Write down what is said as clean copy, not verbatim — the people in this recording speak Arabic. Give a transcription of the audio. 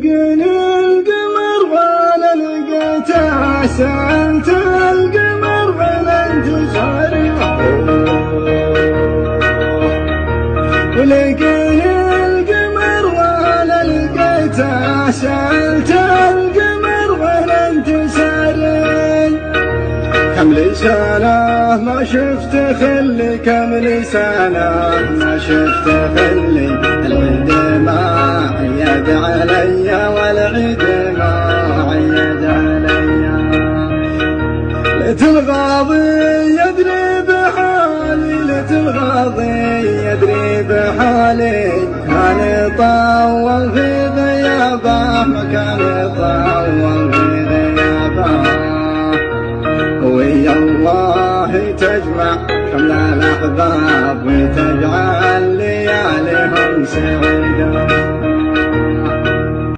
لقيني القمر ولا لقيته، سألت القمر وين انتصار، ولقيني القمر ولا لقيته، سألت القمر وين انتصار. كم لسانه ما شفت خلي، كم لسانه ما شفت خلي، العيد ما عيد علي والعيد ما عيد علي. ليت الغاضي يدري بحالي، ليت الغاضي يدري بحالي، كان يطول في غيابه، كان يطول في غيابه. ويا الله تجمع شمل الأحباب، وتجعل لياليهم سعيدة.